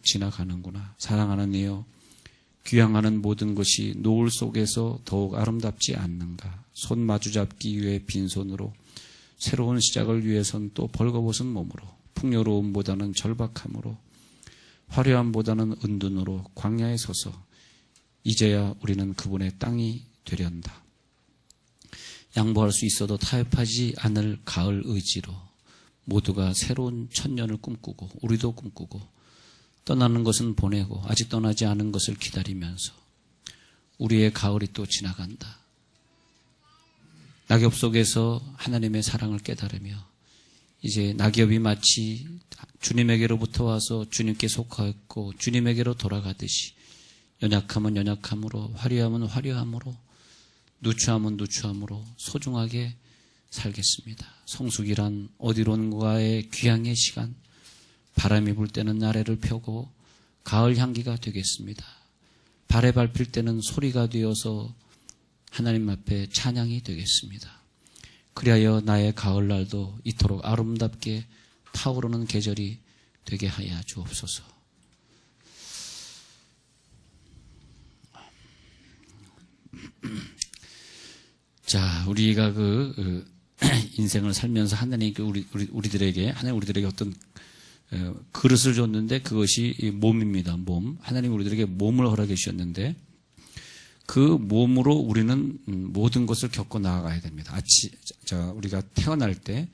지나가는구나. 사랑하는 이여, 귀향하는 모든 것이 노을 속에서 더욱 아름답지 않는가. 손 마주잡기 위해 빈손으로, 새로운 시작을 위해선 또 벌거벗은 몸으로, 풍요로움보다는 절박함으로, 화려함보다는 은둔으로 광야에 서서 이제야 우리는 그분의 땅이 되련다. 양보할 수 있어도 타협하지 않을 가을 의지로 모두가 새로운 천년을 꿈꾸고 우리도 꿈꾸고 떠나는 것은 보내고 아직 떠나지 않은 것을 기다리면서 우리의 가을이 또 지나간다. 낙엽 속에서 하나님의 사랑을 깨달으며 이제 낙엽이 마치 주님에게로부터 와서 주님께 속하였고 주님에게로 돌아가듯이 연약함은 연약함으로, 화려함은 화려함으로, 누추함은 누추함으로 소중하게 살겠습니다. 성숙이란 어디론가의 귀향의 시간, 바람이 불 때는 나래를 펴고 가을 향기가 되겠습니다. 발에 밟힐 때는 소리가 되어서 하나님 앞에 찬양이 되겠습니다. 그리하여 나의 가을날도 이토록 아름답게 타오르는 계절이 되게 하여 주옵소서. 자, 우리가 인생을 살면서 하나님 우리들에게 어떤 그릇을 줬는데 그것이 몸입니다. 몸. 하나님 우리들에게 몸을 허락해 주셨는데 그 몸으로 우리는 모든 것을 겪고 나아가야 됩니다. 우리가 태어날 때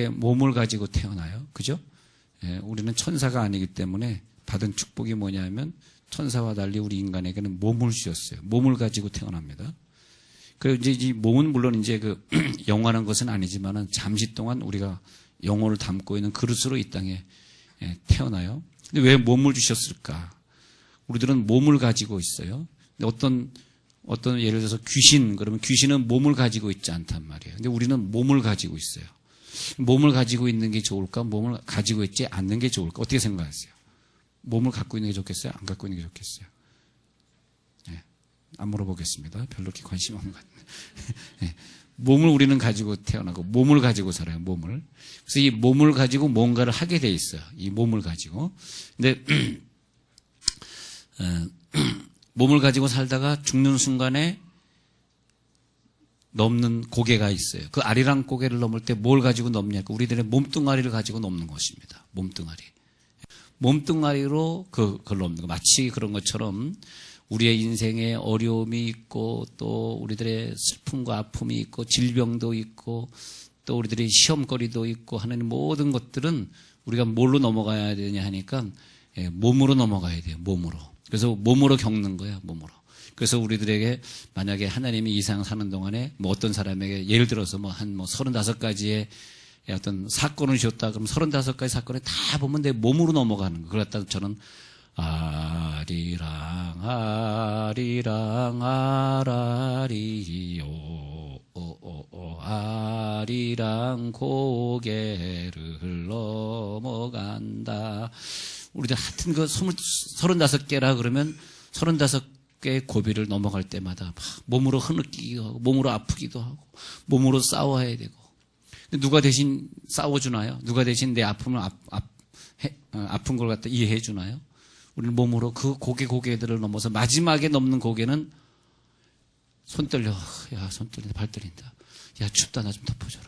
몸을 가지고 태어나요. 그죠? 예, 우리는 천사가 아니기 때문에 받은 축복이 뭐냐면 천사와 달리 우리 인간에게는 몸을 주셨어요. 몸을 가지고 태어납니다. 이제 이 몸은 물론 이제 영원한 것은 아니지만은 잠시 동안 우리가 영혼을 담고 있는 그릇으로 이 땅에 태어나요. 근데 왜 몸을 주셨을까? 우리들은 몸을 가지고 있어요. 근데 어떤 예를 들어서 그러면 귀신은 몸을 가지고 있지 않단 말이에요. 근데 우리는 몸을 가지고 있어요. 몸을 가지고 있는 게 좋을까? 몸을 가지고 있지 않는 게 좋을까? 어떻게 생각하세요? 몸을 갖고 있는 게 좋겠어요? 안 갖고 있는 게 좋겠어요? 네, 안 물어보겠습니다. 별로 그렇게 관심 없는 것 같아요. 네, 몸을 우리는 가지고 태어나고 몸을 가지고 살아요. 몸을. 그래서 이 몸을 가지고 뭔가를 하게 돼 있어요. 이 몸을 가지고. 근데 몸을 가지고 살다가 죽는 순간에 넘는 고개가 있어요. 그 아리랑 고개를 넘을 때 뭘 가지고 넘냐? 우리들의 몸뚱아리를 가지고 넘는 것입니다. 몸뚱아리. 몸뚱아리로 그걸 넘는 거. 마치 그런 것처럼 우리의 인생에 어려움이 있고 또 우리들의 슬픔과 아픔이 있고 질병도 있고 또 우리들의 시험거리도 있고 하는 모든 것들은 우리가 뭘로 넘어가야 되냐 하니까 몸으로 넘어가야 돼요. 몸으로. 그래서 몸으로 겪는 거야. 몸으로. 그래서 우리들에게 만약에 하나님이 이 세상 사는 동안에 어떤 사람에게 예를 들어서 한 35가지의 어떤 사건을 주셨다. 그럼 35가지 사건에 다 보면 내 몸으로 넘어가는 거. 그렇다 저는 아리랑 아라리요 아리랑 고개를 넘어간다. 우리들 하여튼 35개라 그러면 35개의 고비를 넘어갈 때마다 막 몸으로 흐느끼기도 하고 몸으로 아프기도 하고 몸으로 싸워야 되고. 누가 대신 싸워주나요? 누가 대신 내 아픔을 아픈 걸 갖다 이해해 주나요? 우리는 몸으로 그 고개들을 넘어서 마지막에 넘는 고개는 손 떨려. 야, 손 떨린다. 발 떨린다. 야, 춥다. 나 좀 덮어줘라.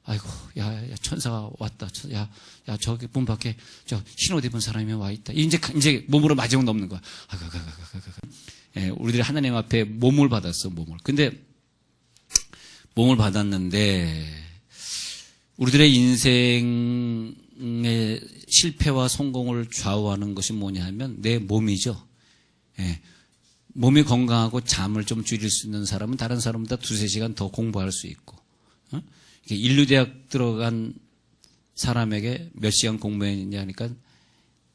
아이고, 야, 천사가 왔다. 야, 저기 문 밖에 흰 옷 입은 사람이 와 있다. 이제 몸으로 마지막 넘는 거야. 예, 우리들이 하나님 앞에 몸을 받았어, 몸을. 근데 몸을 받았는데 우리들의 인생의 실패와 성공을 좌우하는 것이 뭐냐 하면 내 몸이죠. 예. 몸이 건강하고 잠을 좀 줄일 수 있는 사람은 다른 사람보다 2-3시간 더 공부할 수 있고, 인류대학 들어간 사람에게 몇 시간 공부했냐 하니까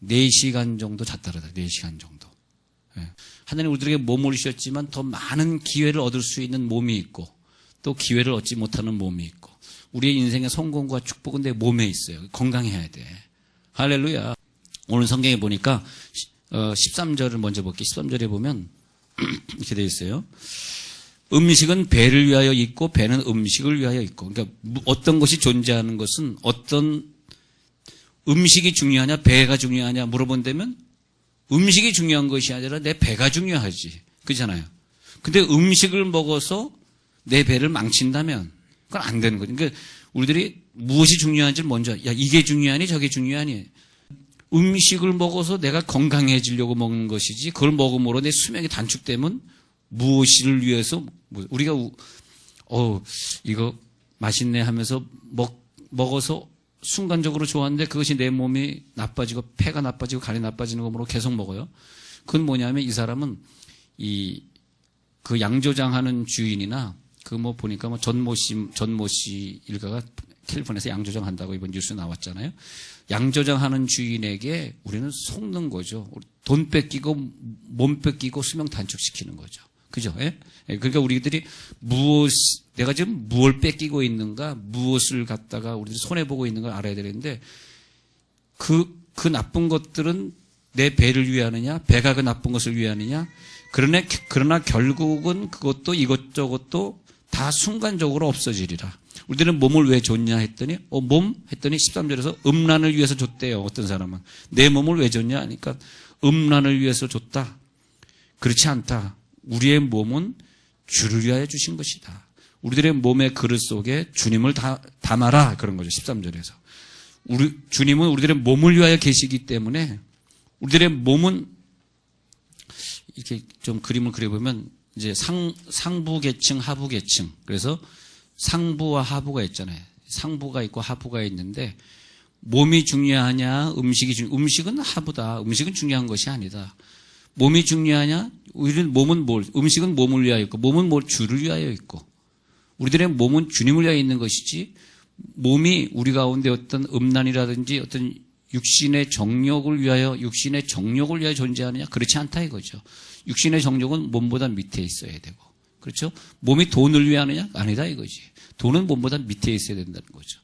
4시간 정도 잤다르다. 4시간 정도. 예. 하나님 우리들에게 몸을 주셨지만 더 많은 기회를 얻을 수 있는 몸이 있고 또 기회를 얻지 못하는 몸이 있고 우리의 인생의 성공과 축복은 내 몸에 있어요. 건강해야 돼. 할렐루야. 오늘 성경에 보니까 13절을 먼저 볼게요. 13절에 보면 이렇게 되어 있어요. 음식은 배를 위하여 있고 배는 음식을 위하여 있고. 그러니까 어떤 것이 존재하는 것은 어떤 음식이 중요하냐, 배가 중요하냐 물어본다면 음식이 중요한 것이 아니라 내 배가 중요하지. 그렇잖아요. 근데 음식을 먹어서 내 배를 망친다면 그건 안 되는 거죠. 그러니까 우리들이 무엇이 중요한지를 먼저, 야, 이게 중요하니 저게 중요하니. 음식을 먹어서 내가 건강해지려고 먹는 것이지 그걸 먹음으로 내 수명이 단축되면 무엇을 위해서 우리가 이거 맛있네 하면서 먹어서 순간적으로 좋았는데 그것이 내 몸이 나빠지고 폐가 나빠지고 간이 나빠지는 것으로 계속 먹어요. 그건 뭐냐면 이 사람은 그 양조장하는 주인이나 그 뭐 보니까 뭐 전모 씨 일가가 캘리포니아에서 양조장 한다고 이번 뉴스 나왔잖아요. 양조장하는 주인에게 우리는 속는 거죠. 돈 뺏기고 몸 뺏기고 수명 단축시키는 거죠. 그죠? 예? 그러니까 우리들이 내가 지금 무엇을 뺏기고 있는가, 무엇을 갖다가 우리들이 손해보고 있는 걸 알아야 되는데, 그 나쁜 것들은 내 배를 위하느냐, 배가 그 나쁜 것을 위하느냐, 그러나 결국은 그것도 이것저것도 다 순간적으로 없어지리라. 우리들은 몸을 왜 줬냐 했더니, 몸? 했더니 13절에서 음란을 위해서 줬대요. 어떤 사람은. 내 몸을 왜 줬냐 하니까 음란을 위해서 줬다. 그렇지 않다. 우리의 몸은 주를 위하여 주신 것이다. 우리들의 몸의 그릇 속에 주님을 담아라. 그런 거죠. 13절에서. 주님은 우리들의 몸을 위하여 계시기 때문에 우리들의 몸은 이렇게 좀 그림을 그려보면 이제 상부 계층, 하부 계층. 그래서 상부와 하부가 있잖아요. 상부가 있고 하부가 있는데 몸이 중요하냐, 음식은 하부다. 음식은 중요한 것이 아니다. 몸이 중요하냐? 우리는 몸은 음식은 몸을 위하여 있고, 몸은 주를 위하여 있고, 우리들의 몸은 주님을 위하여 있는 것이지, 몸이 우리 가운데 어떤 음란이라든지 어떤 육신의 정욕을 위하여 존재하느냐? 그렇지 않다 이거죠. 육신의 정욕은 몸보다 밑에 있어야 되고, 그렇죠? 몸이 돈을 위하느냐? 아니다 이거지. 돈은 몸보다 밑에 있어야 된다는 거죠.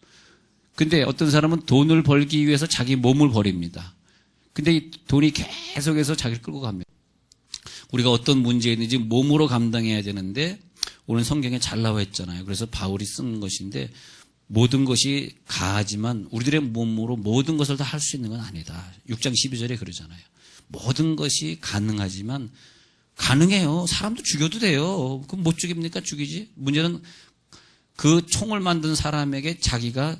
근데 어떤 사람은 돈을 벌기 위해서 자기 몸을 버립니다. 근데 이 돈이 계속해서 자기를 끌고 갑니다. 우리가 어떤 문제에 있는지 몸으로 감당해야 되는데 오늘 성경에 잘 나와 있잖아요. 그래서 바울이 쓴 것인데 모든 것이 가하지만 우리들의 몸으로 모든 것을 다 할 수 있는 건 아니다. 6장 12절에 그러잖아요. 모든 것이 가능하지만 가능해요. 사람도 죽여도 돼요. 그럼 못 죽입니까? 죽이지. 문제는 그 총을 만든 사람에게 자기가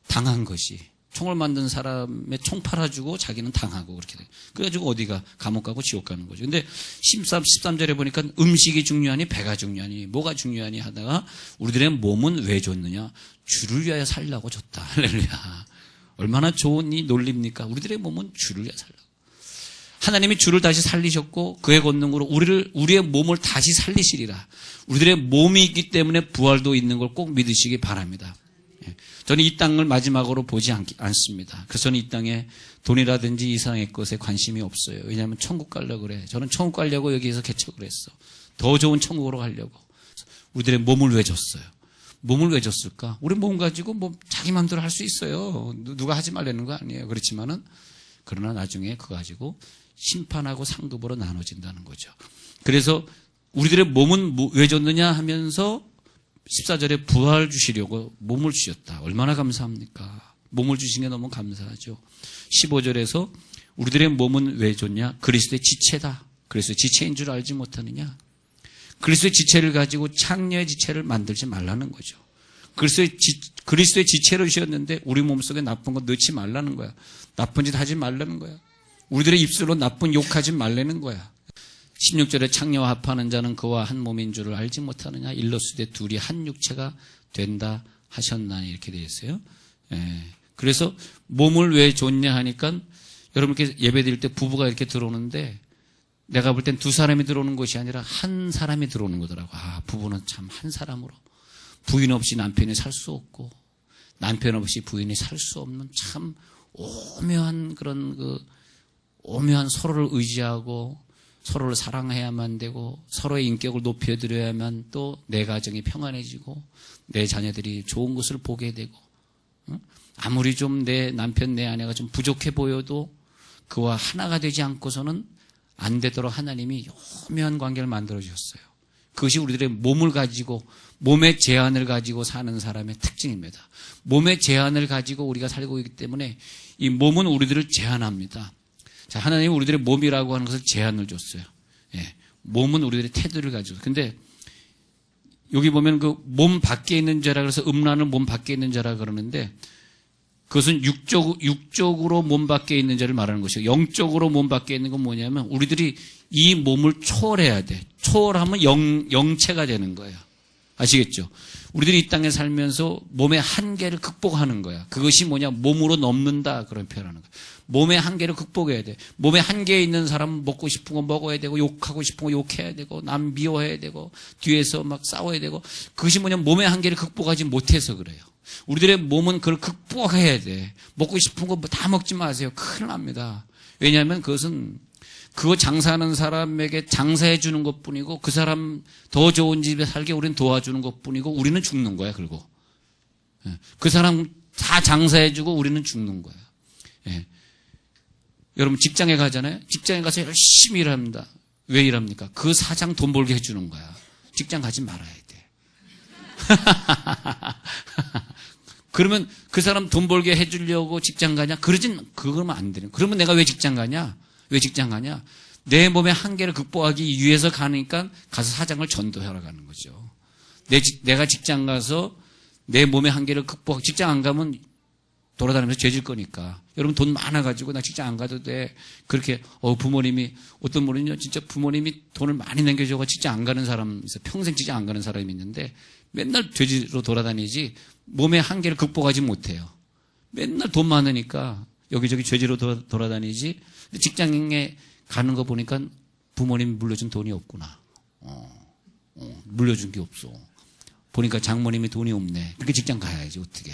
당한 것이 총을 만든 사람의 총 팔아주고 자기는 당하고 그렇게 돼요. 그래가지고 어디가 감옥 가고 지옥 가는 거죠. 근데 13절에 보니까 음식이 중요하니 배가 중요하니 뭐가 중요하니 하다가 우리들의 몸은 왜 줬느냐? 주를 위하여 살려고 줬다. 할렐루야. 얼마나 좋은 이 논리입니까? 우리들의 몸은 주를 위하여 살려고. 하나님이 주를 다시 살리셨고 그의 권능으로 우리의 몸을 다시 살리시리라. 우리들의 몸이 있기 때문에 부활도 있는 걸 꼭 믿으시기 바랍니다. 저는 이 땅을 마지막으로 보지 않습니다. 그래서 저는 이 땅에 돈이라든지 이상의 것에 관심이 없어요. 왜냐하면 천국 가려고 그래. 저는 천국 가려고 여기에서 개척을 했어. 더 좋은 천국으로 가려고. 우리들의 몸을 왜 줬어요? 몸을 왜 줬을까? 우리 몸 가지고 뭐 자기 마음대로 할 수 있어요. 누가 하지 말라는 거 아니에요. 그렇지만은 그러나 나중에 그거 가지고 심판하고 상급으로 나눠진다는 거죠. 그래서 우리들의 몸은 왜 줬느냐 하면서 14절에 부활 주시려고 몸을 주셨다. 얼마나 감사합니까? 몸을 주신 게 너무 감사하죠. 15절에서 우리들의 몸은 왜 줬냐? 그리스도의 지체다. 그리스도의 지체인 줄 알지 못하느냐? 그리스도의 지체를 가지고 창녀의 지체를 만들지 말라는 거죠. 그리스도의 지체를 주셨는데 우리 몸속에 나쁜 거 넣지 말라는 거야. 나쁜 짓 하지 말라는 거야. 우리들의 입술로 나쁜 욕하지 말라는 거야. 16절에 창녀와 합하는 자는 그와 한 몸인 줄을 알지 못하느냐? 일러스되 둘이 한 육체가 된다 하셨나니 이렇게 되어 있어요. 그래서 몸을 왜 줬냐 하니까 여러분 이렇게 예배 드릴 때 부부가 이렇게 들어오는데 내가 볼 땐 두 사람이 들어오는 것이 아니라 한 사람이 들어오는 거더라고. 부부는 참 한 사람으로 부인 없이 남편이 살 수 없고 남편 없이 부인이 살 수 없는 참 오묘한 그런 오묘한 서로를 의지하고 서로를 사랑해야만 되고 서로의 인격을 높여드려야만 또 내 가정이 평안해지고 내 자녀들이 좋은 것을 보게 되고 아무리 좀 내 남편 내 아내가 좀 부족해 보여도 그와 하나가 되지 않고서는 안 되도록 하나님이 오묘한 관계를 만들어 주셨어요. 그것이 우리들의 몸을 가지고 몸의 제한을 가지고 사는 사람의 특징입니다. 몸의 제한을 가지고 우리가 살고 있기 때문에 이 몸은 우리들을 제한합니다. 자, 하나님은 우리들의 몸이라고 하는 것을 제한을 줬어요. 예, 몸은 우리들의 태도를 가지고. 근데 여기 보면 그 몸 밖에 있는 자라 그래서 음란은 몸 밖에 있는 자라 그러는데 그것은 육적으로 몸 밖에 있는 자를 말하는 것이고 영적으로 몸 밖에 있는 건 뭐냐면 우리들이 이 몸을 초월해야 돼. 초월하면 영체가 되는 거예요. 아시겠죠? 우리들이 이 땅에 살면서 몸의 한계를 극복하는 거야. 그것이 뭐냐? 몸으로 넘는다. 그런 표현하는 거야. 몸의 한계를 극복해야 돼. 몸의 한계에 있는 사람은 먹고 싶은 거 먹어야 되고 욕하고 싶은 거 욕해야 되고 남 미워해야 되고 뒤에서 막 싸워야 되고 그것이 뭐냐? 몸의 한계를 극복하지 못해서 그래요. 우리들의 몸은 그걸 극복해야 돼. 먹고 싶은 거 다 먹지 마세요. 큰일 납니다. 왜냐하면 그것은 그거 장사하는 사람에게 장사해 주는 것뿐이고 그 사람 더 좋은 집에 살게 우리는 도와주는 것뿐이고 우리는 죽는 거야. 그리고 그 사람 다 장사해 주고 우리는 죽는 거야. 예. 여러분 직장에 가잖아요. 직장에 가서 열심히 일합니다. 왜 일합니까? 그 사장 돈 벌게 해주는 거야. 직장 가지 말아야 돼. 그러면 그 사람 돈 벌게 해주려고 직장 가냐? 그러면 안 되는. 그러면 내가 왜 직장 가냐? 왜 직장 가냐? 내 몸의 한계를 극복하기 위해서 가니까 가서 사장을 전도하러 가는 거죠. 내가 직장 가서 내 몸의 한계를 직장 안 가면 돌아다니면서 죄질 거니까. 여러분 돈 많아가지고 나 직장 안 가도 돼. 그렇게 부모님이 어떤 분은요 진짜 부모님이 돈을 많이 남겨줘서 직장 안 가는 사람 있어요. 평생 직장 안 가는 사람이 있는데 맨날 죄지로 돌아다니지 몸의 한계를 극복하지 못해요. 맨날 돈 많으니까 여기저기 죄지로 돌아다니지 직장에 가는 거 보니까 부모님이 물려준 돈이 없구나. 물려준 게 없어. 보니까 장모님이 돈이 없네. 그렇게 직장 가야지 어떻게.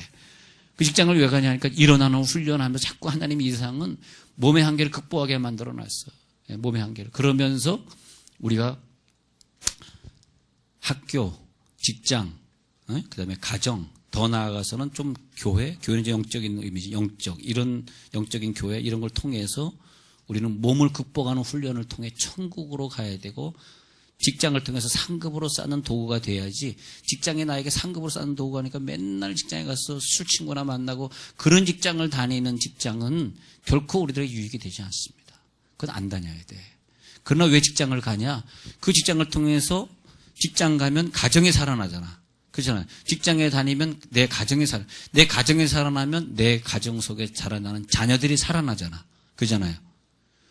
그 직장을 왜 가냐 하니까 일어나는 훈련하면서 자꾸 하나님 이상은 몸의 한계를 극복하게 만들어놨어. 몸의 한계를. 그러면서 우리가 학교, 직장, 그 다음에 가정, 더 나아가서는 좀 교회는 이제 영적인 의미지, 이런 영적인 교회, 이런 걸 통해서 우리는 몸을 극복하는 훈련을 통해 천국으로 가야 되고 직장을 통해서 상급으로 쌓는 도구가 돼야지 직장에 나에게 상급으로 쌓는 도구가 아니까 맨날 직장에 가서 술 친구나 만나고 그런 직장을 다니는 직장은 결코 우리들에게 유익이 되지 않습니다. 그건 안 다녀야 돼. 그러나 왜 직장을 가냐? 그 직장을 통해서 직장 가면 가정이 살아나잖아. 그렇잖아요. 직장에 다니면 내 가정이 살아나면 내 가정 속에 자라나는 자녀들이 살아나잖아. 그렇잖아요.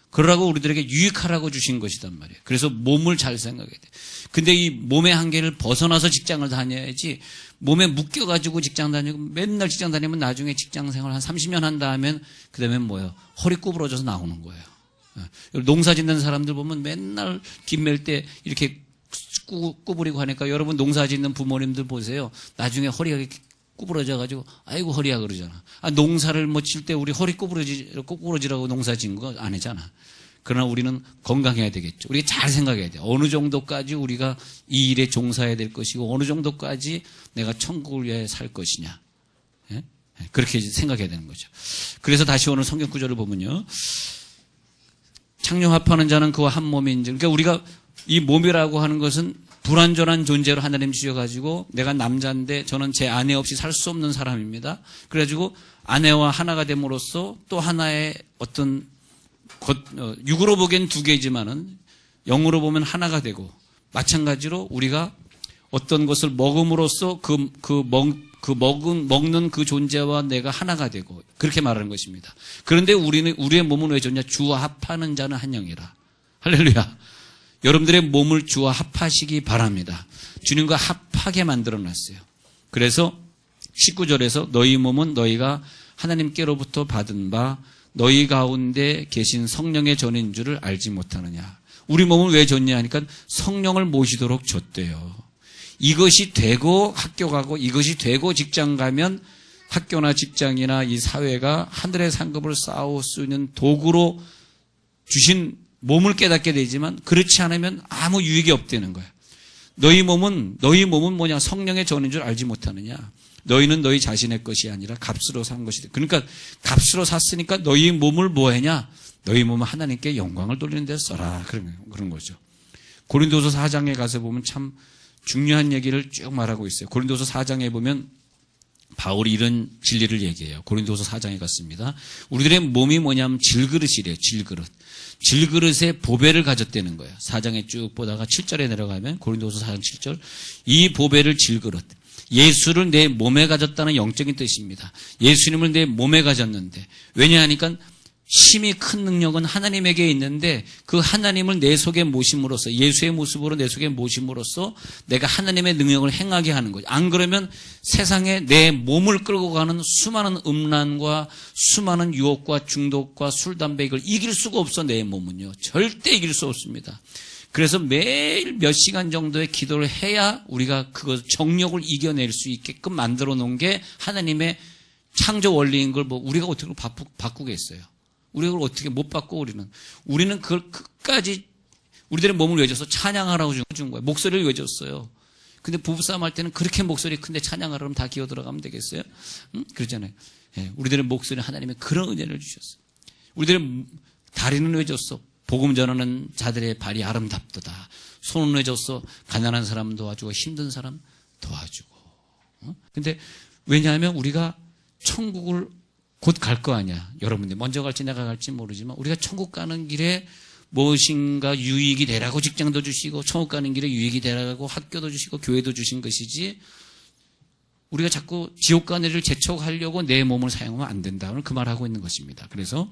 그러라고 우리들에게 유익하라고 주신 것이단 말이에요. 그래서 몸을 잘 생각해야 돼. 근데 이 몸의 한계를 벗어나서 직장을 다녀야지 몸에 묶여가지고 직장 다니고 맨날 직장 다니면 나중에 직장 생활 한 30년 한다 하면 그 다음에 뭐예요? 허리 구부러져서 나오는 거예요. 농사 짓는 사람들 보면 맨날 김멜 때 이렇게 구부리고 하니까 여러분 농사 짓는 부모님들 보세요. 나중에 허리가 구부러져가지고 아이고 허리야 그러잖아. 농사를 뭐 칠 때 우리 허리 구부러지라고 농사 짓는 거 아니잖아. 그러나 우리는 건강해야 되겠죠. 우리가 잘 생각해야 돼. 어느 정도까지 우리가 이 일에 종사해야 될 것이고 어느 정도까지 내가 천국을 위해 살 것이냐. 예? 그렇게 생각해야 되는 거죠. 그래서 다시 오늘 성경 구절을 보면요. 창녀합하는 자는 그와 한 몸인지. 그러니까 우리가 이 몸이라고 하는 것은 불완전한 존재로 하나님 주셔가지고 내가 남자인데 저는 제 아내 없이 살 수 없는 사람입니다. 그래가지고 아내와 하나가 됨으로써 또 하나의 어떤 육으로 보기엔 두 개지만은 영으로 보면 하나가 되고 마찬가지로 우리가 어떤 것을 먹음으로써 먹는 그 존재와 내가 하나가 되고 그렇게 말하는 것입니다. 그런데 우리의 몸은 왜 좋냐? 주와 합하는 자는 한 영이라. 할렐루야. 여러분들의 몸을 주와 합하시기 바랍니다. 주님과 합하게 만들어놨어요. 그래서 19절에서 너희 몸은 너희가 하나님께로부터 받은 바 너희 가운데 계신 성령의 전인 줄을 알지 못하느냐. 우리 몸은 왜 줬냐 하니까 성령을 모시도록 줬대요. 이것이 되고 학교 가고 이것이 되고 직장 가면 학교나 직장이나 이 사회가 하늘의 상급을 쌓을 수 있는 도구로 주신 몸을 깨닫게 되지만 그렇지 않으면 아무 유익이 없다는 거야. 너희 몸은 뭐냐? 성령의 전인 줄 알지 못하느냐? 너희는 너희 자신의 것이 아니라 값으로 산 것이다. 그러니까 값으로 샀으니까 너희 몸을 뭐 했냐? 너희 몸은 하나님께 영광을 돌리는 데 써라. 그런 거죠. 고린도서 4장에 가서 보면 참 중요한 얘기를 쭉 말하고 있어요. 고린도서 4장에 보면 바울이 이런 진리를 얘기해요. 고린도서 4장에 갔습니다. 우리들의 몸이 뭐냐면 질그릇이래요. 질그릇. 질그릇에 보배를 가졌다는 거예요. 4장에 쭉 보다가 7절에 내려가면 고린도서 4장 7절. 이 보배를 질그릇. 예수를 내 몸에 가졌다는 영적인 뜻입니다. 예수님을 내 몸에 가졌는데, 왜냐하니까 심히 큰 능력은 하나님에게 있는데 그 하나님을 내 속에 모심으로써, 예수의 모습으로 내 속에 모심으로써 내가 하나님의 능력을 행하게 하는 거죠. 안 그러면 세상에 내 몸을 끌고 가는 수많은 음란과 수많은 유혹과 중독과 술, 담배, 이걸 이길 수가 없어. 내 몸은요, 절대 이길 수 없습니다. 그래서 매일 몇 시간 정도의 기도를 해야 우리가 그것 정욕을 이겨낼 수 있게끔 만들어 놓은 게 하나님의 창조 원리인 걸 뭐 우리가 어떻게 바꾸겠어요? 우리가 그걸 어떻게 못 바꿔. 우리는 그걸 끝까지 우리들의 몸을 왜 줬어? 찬양하라고 준 거예요. 목소리를 왜 줬어요? 근데 부부싸움 할 때는 그렇게 목소리 큰데 찬양하라 그러면 다 기어 들어가면 되겠어요? 응? 그러잖아요. 예, 우리들의 목소리는 하나님의 그런 은혜를 주셨어요. 우리들의 다리는 왜 줬어? 복음 전하는 자들의 발이 아름답도다. 손은 왜 줬어? 가난한 사람 도와주고 힘든 사람 도와주고. 근데 왜냐하면 우리가 천국을 곧 갈 거 아니야. 여러분들 먼저 갈지 내가 갈지 모르지만 우리가 천국 가는 길에 무엇인가 유익이 되라고 직장도 주시고, 천국 가는 길에 유익이 되라고 학교도 주시고 교회도 주신 것이지, 우리가 자꾸 지옥 가는 일을 재촉하려고 내 몸을 사용하면 안 된다. 오늘 그 말하고 있는 것입니다. 그래서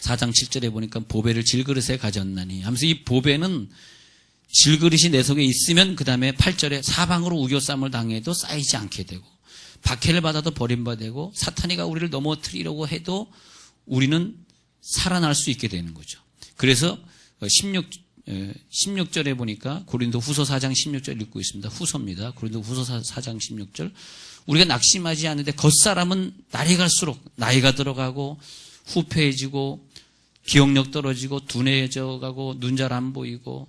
4장 7절에 보니까 보배를 질그릇에 가졌나니 하면서, 이 보배는 질그릇이 내 속에 있으면 그 다음에 8절에 사방으로 우겨쌈을 당해도 쌓이지 않게 되고, 박해를 받아도 버림받고, 사탄이가 우리를 넘어뜨리려고 해도 우리는 살아날 수 있게 되는 거죠. 그래서 16절에 보니까 고린도 후서 4장 16절 읽고 있습니다. 후서입니다. 고린도 후서 4장 16절. 우리가 낙심하지 않는데 겉사람은 날이 갈수록 나이가 들어가고 후패해지고 기억력 떨어지고 둔해져 가고 눈 잘 안 보이고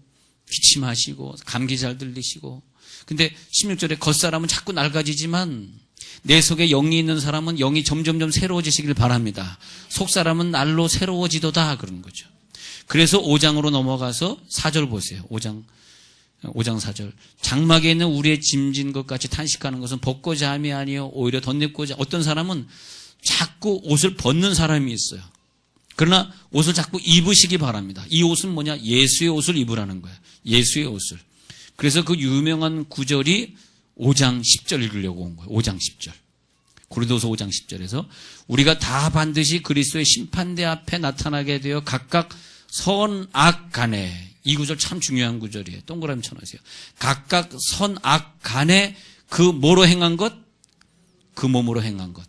기침하시고 감기 잘 들리시고. 근데 16절에 겉사람은 자꾸 낡아지지만 내 속에 영이 있는 사람은 영이 점점점 새로워지시길 바랍니다. 속사람은 날로 새로워지도다, 그런 거죠. 그래서 5장으로 넘어가서 4절 보세요. 5장 4절. 장막에 있는 우리의 짐진 것 같이 탄식하는 것은 벗고자 함이 아니요 오히려 덧입고자. 어떤 사람은 자꾸 옷을 벗는 사람이 있어요. 그러나 옷을 자꾸 입으시기 바랍니다. 이 옷은 뭐냐? 예수의 옷을 입으라는 거예요. 예수의 옷을. 그래서 그 유명한 구절이 5장 10절 읽으려고 온 거예요. 5장 10절. 고린도서 5장 10절에서 우리가 다 반드시 그리스도의 심판대 앞에 나타나게 되어 각각 선악 간에, 이 구절 참 중요한 구절이에요. 동그라미 쳐놓으세요. 각각 선악 간에 그 뭐로 행한 것? 그 몸으로 행한 것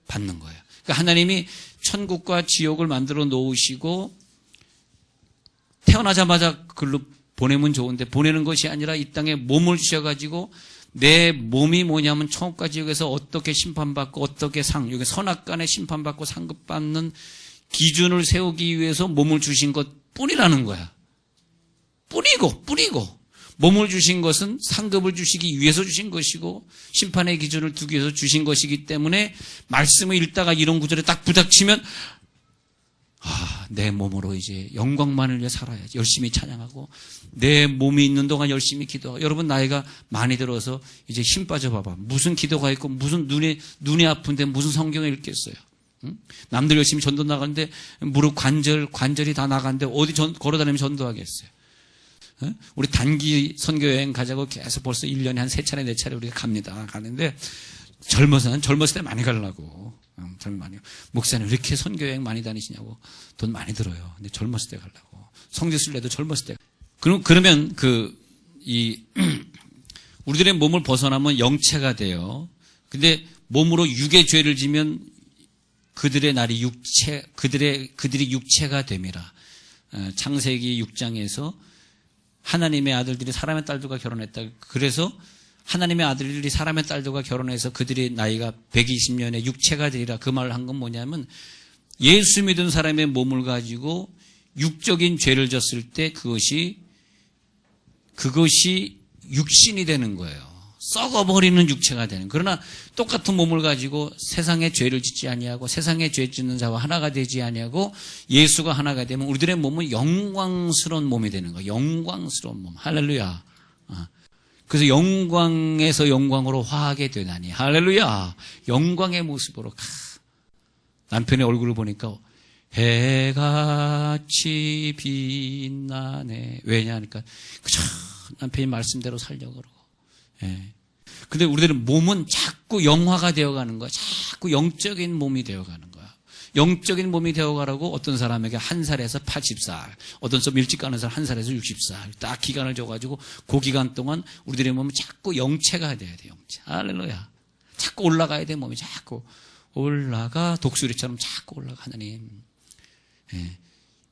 받는 거예요. 그러니까 하나님이 천국과 지옥을 만들어 놓으시고 태어나자마자 글로 보내면 좋은데 보내는 것이 아니라 이 땅에 몸을 주셔가지고 내 몸이 뭐냐면 천국과 지옥에서 어떻게 심판받고 어떻게 여기 선악간에 심판받고 상급받는 기준을 세우기 위해서 몸을 주신 것 뿐이라는 거야. 뿌리고 몸을 주신 것은 상급을 주시기 위해서 주신 것이고 심판의 기준을 두기 위해서 주신 것이기 때문에 말씀을 읽다가 이런 구절에 딱 부닥치면 내 몸으로 이제 영광만을 위해 살아야지. 열심히 찬양하고 내 몸이 있는 동안 열심히 기도하고. 여러분 나이가 많이 들어서 이제 힘 빠져봐봐. 무슨 기도가 있고 무슨 눈이 아픈데 무슨 성경을 읽겠어요. 응? 남들 열심히 전도 나가는데 무릎 관절이 다 나가는데 어디 걸어다니면 전도하겠어요. 응? 우리 단기 선교여행 가자고 계속 벌써 1년에 한 3차례 4차례 우리가 가는데 젊었을 때 많이 가려고. 목사님 왜 이렇게 선교여행 많이 다니시냐고. 돈 많이 들어요. 근데 젊었을 때 가려고. 성지 순례도 젊었을 때. 그러면 우리들의 몸을 벗어나면 영체가 돼요. 근데 몸으로 육의 죄를 지면 그들의 날이 그들이 육체가 됨이라. 창세기 6장에서 하나님의 아들들이 사람의 딸들과 결혼했다. 그래서 하나님의 아들들이 사람의 딸들과 결혼해서 그들의 나이가 120년에 육체가 되리라. 그 말을 한 건 뭐냐면 예수 믿은 사람의 몸을 가지고 육적인 죄를 졌을 때 그것이 육신이 되는 거예요. 썩어버리는 육체가 되는. 그러나 똑같은 몸을 가지고 세상의 죄를 짓지 아니하고 세상의 죄 짓는 자와 하나가 되지 아니하고 예수가 하나가 되면 우리들의 몸은 영광스러운 몸이 되는 거예요. 영광스러운 몸. 할렐루야. 그래서 영광에서 영광으로 화하게 되다니. 할렐루야. 영광의 모습으로. 남편의 얼굴을 보니까 해같이 빛나네. 왜냐 하니까 그저 남편이 말씀대로 살려고 그러고. 예. 근데 우리들은 몸은 자꾸 영화가 되어가는 거야. 자꾸 영적인 몸이 되어가는 거야. 영적인 몸이 되어가라고 어떤 사람에게 1살에서 80살, 어떤 좀 일찍 가는 사람 1살에서 60살 딱 기간을 줘가지고 그 기간 동안 우리들의 몸은 자꾸 영체가 돼야 돼. 영체. 할렐루야. 자꾸 올라가야 돼. 몸이 자꾸 올라가. 독수리처럼 자꾸 올라가. 하나님. 예.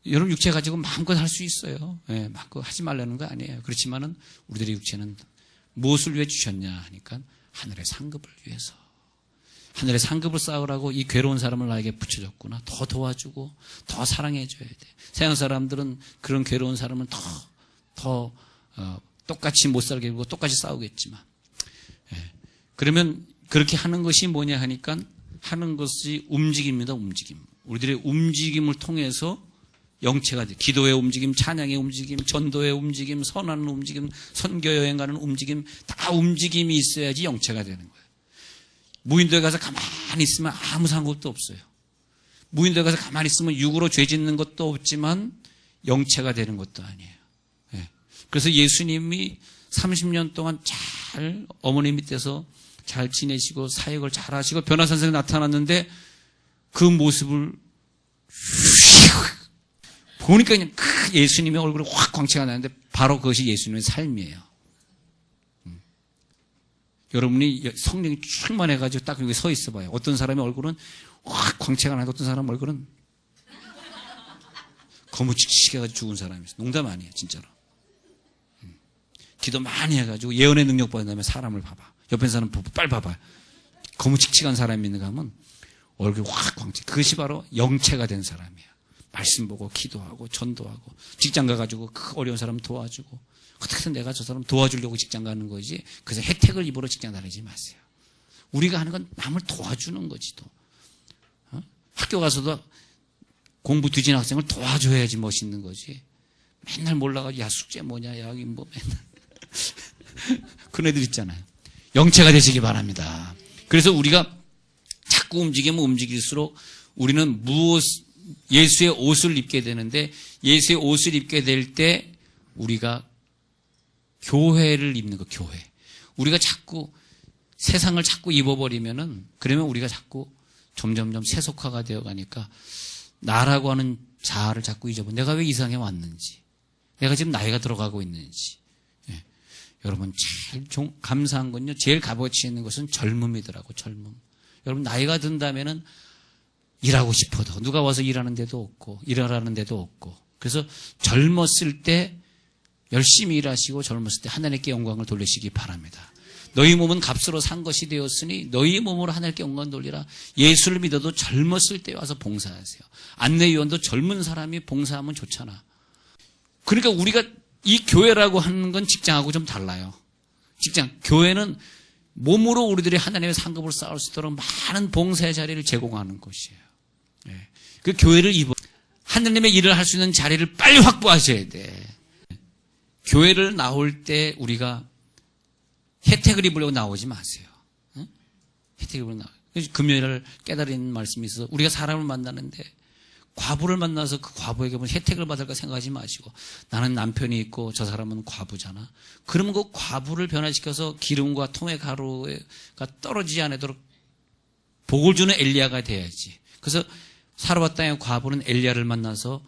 여러분 육체 가지고 마음껏 할 수 있어요. 예. 마음껏 하지 말라는 거 아니에요. 그렇지만은 우리들의 육체는 무엇을 위해 주셨냐 하니까 하늘의 상급을 위해서. 하늘의 상급을 쌓으라고 이 괴로운 사람을 나에게 붙여줬구나. 더 도와주고 더 사랑해줘야 돼. 세상 사람들은 그런 괴로운 사람은 더 똑같이 못 살게 하고 똑같이 싸우겠지만. 예. 그러면 그렇게 하는 것이 뭐냐 하니까 하는 것이 움직임입니다. 움직임. 우리들의 움직임을 통해서 영체가 돼. 기도의 움직임, 찬양의 움직임, 전도의 움직임, 선하는 움직임, 선교 여행 가는 움직임, 다 움직임이 있어야지 영체가 되는 거예요. 무인도에 가서 가만히 있으면 아무 상관도 없어요. 무인도에 가서 가만히 있으면 육으로 죄 짓는 것도 없지만 영체가 되는 것도 아니에요. 예. 그래서 예수님이 30년 동안 잘 어머니 밑에서 잘 지내시고 사역을 잘 하시고 변화산성에 나타났는데 그 모습을 보니까 그냥 예수님의 얼굴에 확 광채가 나는데 바로 그것이 예수님의 삶이에요. 여러분이 성령이 충만해가지고 딱 여기 서 있어 봐요. 어떤 사람의 얼굴은 확 광채가 나고 어떤 사람 얼굴은 거무칙칙해가지고 죽은 사람이 있어요. 농담 아니에요. 진짜로. 기도 많이 해가지고 예언의 능력 받은 다음에 사람을 봐봐. 옆에 사람 빨리 봐봐. 거무칙칙한 사람이 있는가 하면 얼굴이 확 광채. 그것이 바로 영체가 된 사람이에요. 말씀 보고 기도하고 전도하고 직장 가가지고 그 어려운 사람 도와주고 어떻게든 내가 저 사람 도와주려고 직장 가는 거지. 그래서 혜택을 입으러 직장 다니지 마세요. 우리가 하는 건 남을 도와주는 거지 또. 학교 가서도 공부 뒤진 학생을 도와줘야지 멋있는 거지. 맨날 몰라가지고 야 숙제 뭐냐 야 뭐 맨날 그런 애들 있잖아요. 영체가 되시기 바랍니다. 그래서 우리가 자꾸 움직이면 움직일수록 우리는 예수의 옷을 입게 되는데 예수의 옷을 입게 될 때 우리가 교회를 입는 거, 교회. 우리가 자꾸 세상을 자꾸 입어버리면은 그러면 우리가 자꾸 점점점 세속화가 되어 가니까 나라고 하는 자아를 자꾸 잊어버려. 내가 왜 이 세상에 왔는지. 내가 지금 나이가 들어가고 있는지. 예. 여러분 제일 감사한 건요. 제일 값어치 있는 것은 젊음이더라고. 젊음. 여러분 나이가 든다면은 일하고 싶어도 누가 와서 일하는 데도 없고 일하라는 데도 없고 그래서 젊었을 때 열심히 일하시고 젊었을 때 하나님께 영광을 돌리시기 바랍니다. 너희 몸은 값으로 산 것이 되었으니 너희 몸으로 하나님께 영광 돌리라. 예수를 믿어도 젊었을 때 와서 봉사하세요. 안내위원도 젊은 사람이 봉사하면 좋잖아. 그러니까 우리가 이 교회라고 하는 건 직장하고 좀 달라요. 교회는 몸으로 우리들이 하나님의 상급을 쌓을 수 있도록 많은 봉사의 자리를 제공하는 곳이에요. 예. 그 교회를 하나님의 일을 할 수 있는 자리를 빨리 확보하셔야 돼. 교회를 나올 때 우리가 혜택을 입으려고 나오지 마세요. 응? 혜택을 입으려고 나와요. 금요일을 깨달은 말씀이 있어서 우리가 사람을 만나는데 과부를 만나서 그 과부에게 뭐 혜택을 받을까 생각하지 마시고 나는 남편이 있고 저 사람은 과부잖아. 그러면 그 과부를 변화시켜서 기름과 통의 가루가 떨어지지 않도록 복을 주는 엘리야가 돼야지. 그래서 사르밧 땅의 과부는 엘리야를 만나서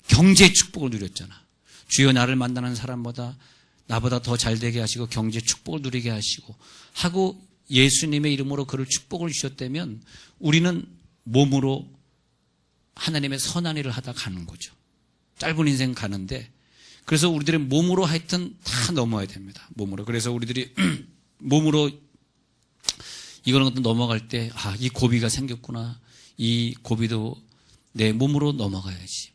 경제 축복을 누렸잖아. 주여 나를 만나는 사람보다 나보다 더 잘되게 하시고 경제 축복을 누리게 하고 예수님의 이름으로 그를 축복을 주셨다면 우리는 몸으로 하나님의 선한 일을 하다 가는 거죠. 짧은 인생 가는데 그래서 우리들의 몸으로 하여튼 다 넘어야 됩니다. 몸으로. 그래서 우리들이 몸으로 이거는 것도 넘어갈 때 이 고비가 생겼구나. 이 고비도 내 몸으로 넘어가야지.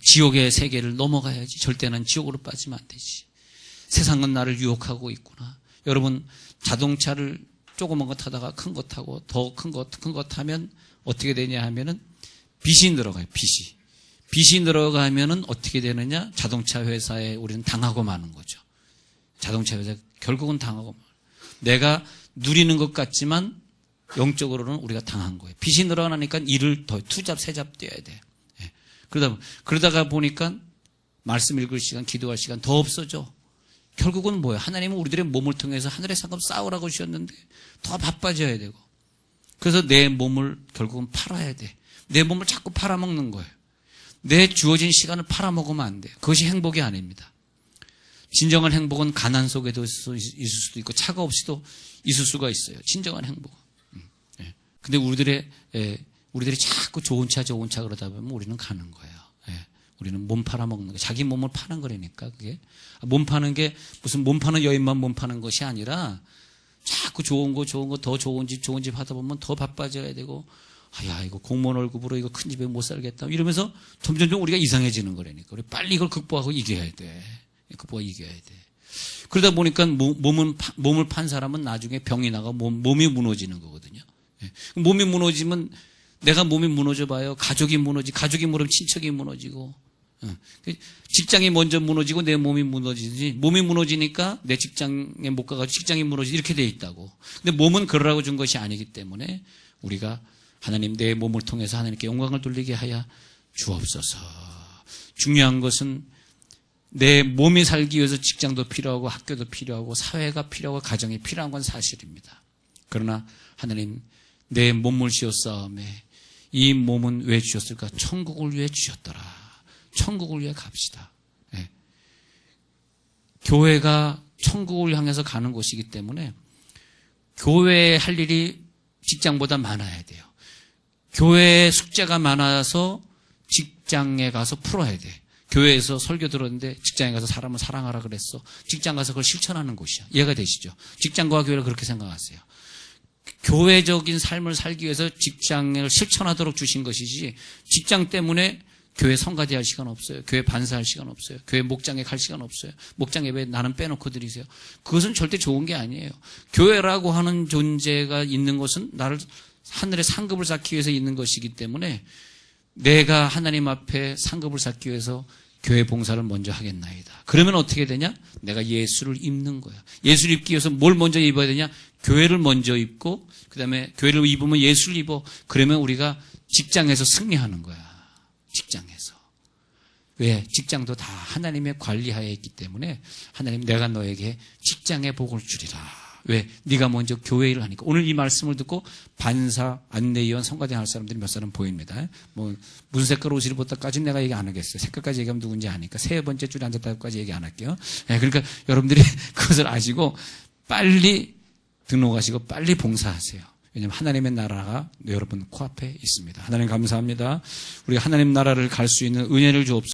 지옥의 세계를 넘어가야지. 절대 난 지옥으로 빠지면 안 되지. 세상은 나를 유혹하고 있구나. 여러분 자동차를 조그만 거 타다가 큰 거 타고 더 큰 거 타면 어떻게 되냐 하면은 빚이 늘어가요. 빚이 늘어가면은 어떻게 되느냐? 자동차 회사에 우리는 당하고 마는 거죠. 자동차 회사 결국은 당하고 마는. 내가 누리는 것 같지만 영적으로는 우리가 당한 거예요. 빚이 늘어나니까 일을 더 투잡 세잡 뛰어야 돼. 예. 그러다가 보니까 말씀 읽을 시간, 기도할 시간 더 없어져. 결국은 뭐예요? 하나님은 우리들의 몸을 통해서 하늘의 상급 싸우라고 주셨는데 더 바빠져야 되고. 그래서 내 몸을 결국은 팔아야 돼. 내 몸을 자꾸 팔아먹는 거예요. 내 주어진 시간을 팔아먹으면 안 돼요. 그것이 행복이 아닙니다. 진정한 행복은 가난 속에도 있을 수도 있고 차가 없이도 있을 수가 있어요. 진정한 행복은. 근데 우리들이 자꾸 좋은 차 그러다 보면 우리는 가는 거예요. 우리는 몸 팔아먹는 거. 자기 몸을 파는 거라니까, 그게. 몸 파는 게 무슨 몸 파는 여인만 몸 파는 것이 아니라 자꾸 좋은 거, 더 좋은 집 하다 보면 더 바빠져야 되고, 야, 이거 공무원 월급으로 이거 큰 집에 못 살겠다. 이러면서 점점 우리가 이상해지는 거라니까. 우리 빨리 이걸 극복하고 이겨야 돼. 그러다 보니까 몸을 판 사람은 나중에 병이 나가 몸이 무너지는 거거든요. 몸이 무너지면 내가 몸이 무너져 봐요. 가족이 무너지면 친척이 무너지고, 직장이 먼저 무너지고 내 몸이 무너지지. 몸이 무너지니까 내 직장에 못 가가지고 직장이 무너지지. 이렇게 돼 있다고. 근데 몸은 그러라고 준 것이 아니기 때문에 우리가 하나님 내 몸을 통해서 하나님께 영광을 돌리게 하여 주옵소서. 중요한 것은 내 몸이 살기 위해서 직장도 필요하고 학교도 필요하고 사회가 필요하고 가정이 필요한 건 사실입니다. 그러나 하나님 내 몸을 주셨사오매 이 몸은 왜 주셨을까? 천국을 위해 주셨더라. 천국을 위해 갑시다. 네. 교회가 천국을 향해서 가는 곳이기 때문에 교회에 할 일이 직장보다 많아야 돼요. 교회에 숙제가 많아서 직장에 가서 풀어야 돼. 교회에서 설교 들었는데 직장에 가서 사람을 사랑하라 그랬어. 직장 가서 그걸 실천하는 곳이야. 이해가 되시죠? 직장과 교회를 그렇게 생각하세요. 교회적인 삶을 살기 위해서 직장을 실천하도록 주신 것이지 직장 때문에 교회 성가대 할 시간 없어요. 교회 반사할 시간 없어요. 교회 목장에 갈 시간 없어요. 목장 예배 나는 빼놓고 드리세요. 그것은 절대 좋은 게 아니에요. 교회라고 하는 존재가 있는 것은 나를 하늘의 상급을 쌓기 위해서 있는 것이기 때문에 내가 하나님 앞에 상급을 쌓기 위해서 교회 봉사를 먼저 하겠나이다. 그러면 어떻게 되냐? 내가 예수를 입는 거야. 예수를 입기 위해서 뭘 먼저 입어야 되냐? 교회를 먼저 입고 그 다음에 교회를 입으면 예수를 입어. 그러면 우리가 직장에서 승리하는 거야. 직장에서. 왜? 직장도 다 하나님의 관리하에 있기 때문에 하나님 내가 너에게 직장의 복을 주리라. 왜? 네가 먼저 교회 일을 하니까. 오늘 이 말씀을 듣고 반사, 안내위원, 성가대 할 사람들이 몇 사람 보입니다. 무슨 색깔 옷을 입었다까지는 내가 얘기 안 하겠어요. 색깔까지 얘기하면 누군지 아니까. 세 번째 줄에 앉았다까지 얘기 안 할게요. 그러니까 여러분들이 그것을 아시고 빨리 등록하시고 빨리 봉사하세요. 왜냐하면 하나님의 나라가 여러분 코앞에 있습니다. 하나님 감사합니다. 우리 하나님 나라를 갈 수 있는 은혜를 주옵소서.